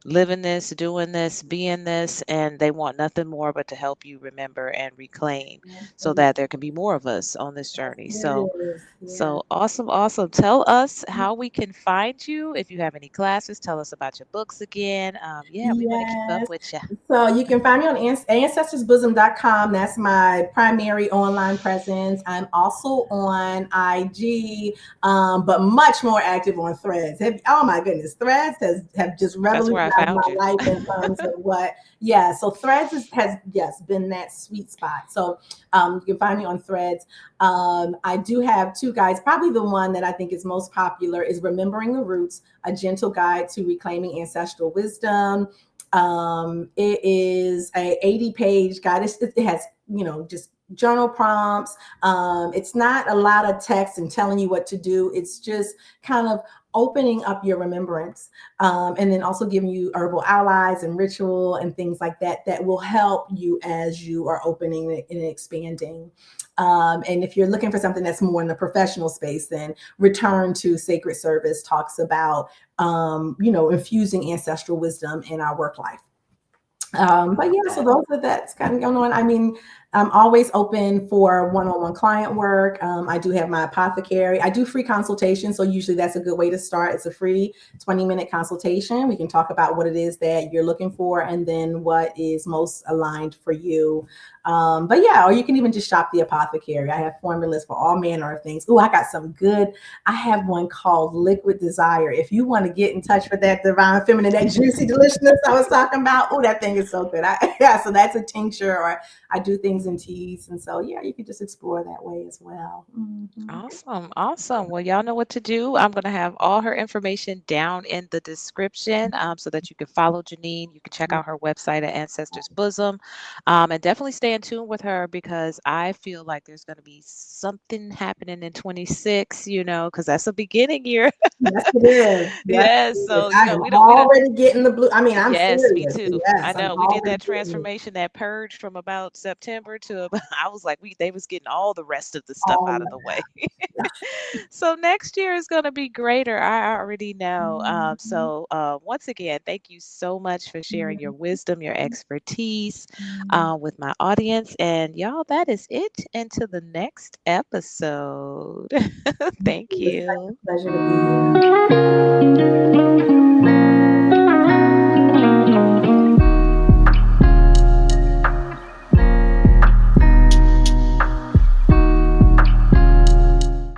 living this, doing this, being this, and they want nothing more but to help you remember and reclaim so Absolutely. that there can be more of us on this journey. There So is. Yeah. so awesome, awesome. Tell us how we can find you. If you have any classes, tell us about your books again. Yeah, we want to keep up Yes. with you. So you can find me on ancestorsbosom.com. That's my primary online presence. I'm also on IG, but much more active on Threads. Oh my goodness, Threads have just That's where I of my found you. life in terms of what, yeah. So Threads has, yes, been that sweet spot. So you can find me on Threads. I do have two guides. Probably the one that I think is most popular is Remembering the Roots, a gentle guide to reclaiming ancestral wisdom. It is a 80-page guide. It has, just journal prompts. It's not a lot of text and telling you what to do. It's just kind of opening up your remembrance, and then also giving you herbal allies and ritual and things like that that will help you as you are opening and expanding. And if you're looking for something that's more in the professional space, then Return to Sacred Service talks about, infusing ancestral wisdom in our work life. I But love yeah, so that. that's kind of going on. I mean, I'm always open for one-on-one client work. I do have my apothecary. I do free consultations, so usually that's a good way to start. It's a free 20-minute consultation. We can talk about what it is that you're looking for, and then what is most aligned for you. But yeah, or you can even just shop the apothecary. I have formulas for all manner of things. Oh, I got some good. I have one called Liquid Desire. If you want to get in touch with that divine feminine, that juicy deliciousness I was talking about, oh, that thing is so good. Yeah, so that's a tincture, or I do things in teas, and so yeah, you can just explore that way as well. Mhm. Awesome. Awesome. Well, y'all know what to do. I'm going to have all her information down in the description, so that you can follow Jeanine. You can check out her website at Ancestors Bosom, and definitely stay in tune with her because I feel like there's going to be something happening in 26, because that's a beginning year. Yes, it is. Yes, Yes. it is. So, I am we don't. already getting the blue. I mean, I'm Yes, me serious. too. I Yes, I'm know. We did already that getting it. transformation, that purge from about September to about, I was like, they was getting all the rest of the stuff All out of of the way. that. So next year is going to be greater. I already know. Mhm. Once again, thank you so much for sharing your Mhm. wisdom, your expertise, Mhm. with my audience. And y'all, that is it. Until the next episode. Thank It was such you. a pleasure to be here.